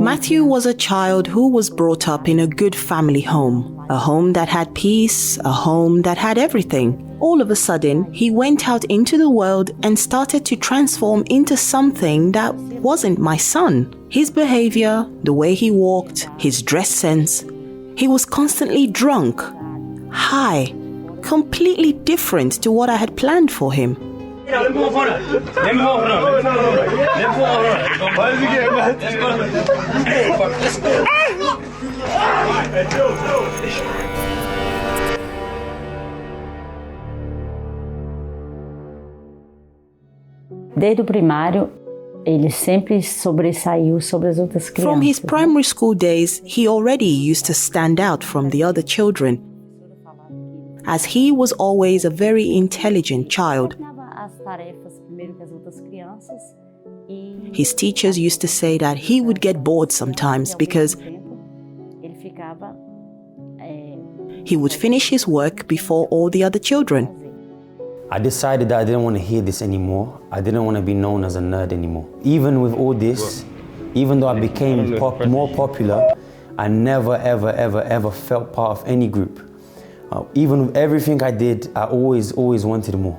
Matthew was a child who was brought up in a good family home, a home that had peace, a home that had everything. All of a sudden, he went out into the world and started to transform into something that wasn't my son. His behavior, the way he walked, his dress sense, he was constantly drunk, high, completely different to what I had planned for him. Desde o primário, ele sempre sobressaiu sobre as outras crianças. From his primary school days, he already used to stand out from the other children, as he was always a very intelligent child. His teachers used to say that he would get bored sometimes because he would finish his work before all the other children. I decided that I didn't want to hear this anymore. I didn't want to be known as a nerd anymore. Even with all this, even though I became more popular, I never, ever, ever, ever felt part of any group. Even with everything I did, I always wanted more.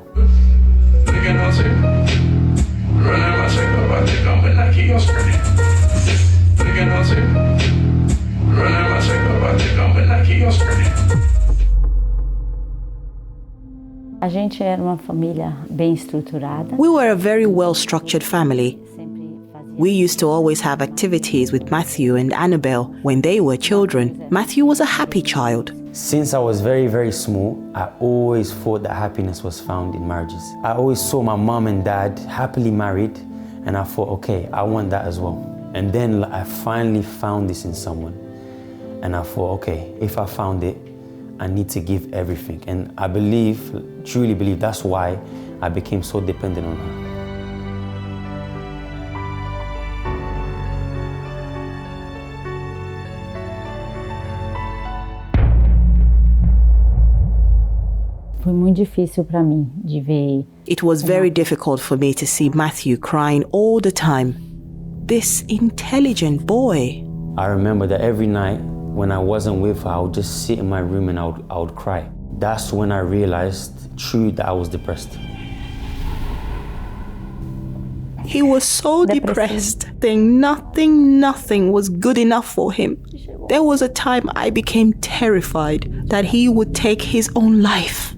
A gente era uma família bem estruturada. We were a very well-structured family. We used to always have activities with Matthew and Annabelle when they were children. Matthew was a happy child. Since I was very, very small, I always thought that happiness was found in marriages. I always saw my mom and dad happily married, and I thought, okay, I want that as well. And then I finally found this in someone. And I thought, okay, if I found it, I need to give everything. And I truly believe that's why I became so dependent on her. Foi muito difícil para mim de ver. It was very difficult for me to see Matthew crying all the time. This intelligent boy. I remember that every night when I wasn't with her, I would just sit in my room and I would cry. That's when I realized truly that I was depressed. He was so depressed, saying nothing was good enough for him. There was a time I became terrified that he would take his own life.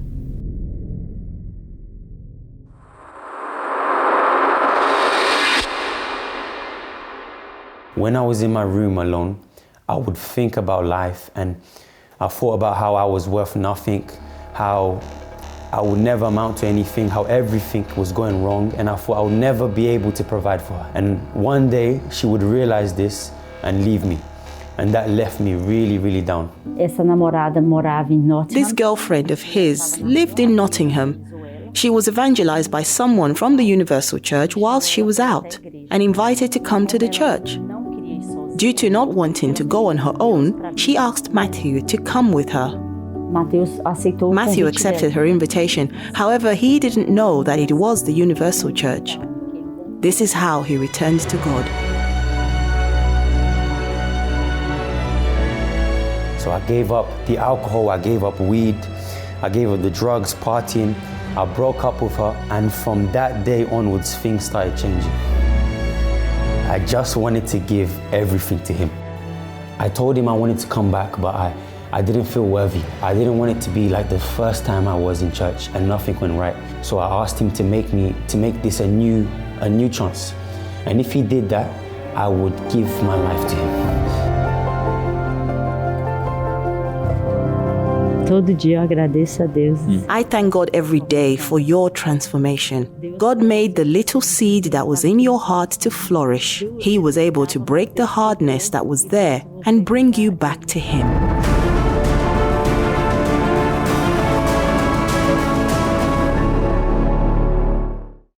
When I was in my room alone, I would think about life, and I thought about how I was worth nothing, how I would never amount to anything, how everything was going wrong, and I thought I would never be able to provide for her. And one day she would realize this and leave me. And that left me really, really down. Essa namorada morava em Nottingham. This girlfriend of his lived in Nottingham. She was evangelized by someone from the Universal Church whilst she was out and invited to come to the church. Due to not wanting to go on her own, she asked Matthew to come with her. Matthew accepted her invitation. However, he didn't know that it was the Universal Church. This is how he returned to God. So I gave up the alcohol, I gave up weed, I gave up the drugs, partying. I broke up with her, and from that day onwards, things started changing. I just wanted to give everything to him. I told him I wanted to come back, but I didn't feel worthy. I didn't want it to be like the first time I was in church and nothing went right. So I asked him to make this a new chance. And if he did that, I would give my life to him. Todo dia eu agradeço a Deus. I thank God every day for your transformation. God made the little seed that was in your heart to flourish. He was able to break the hardness that was there and bring you back to Him.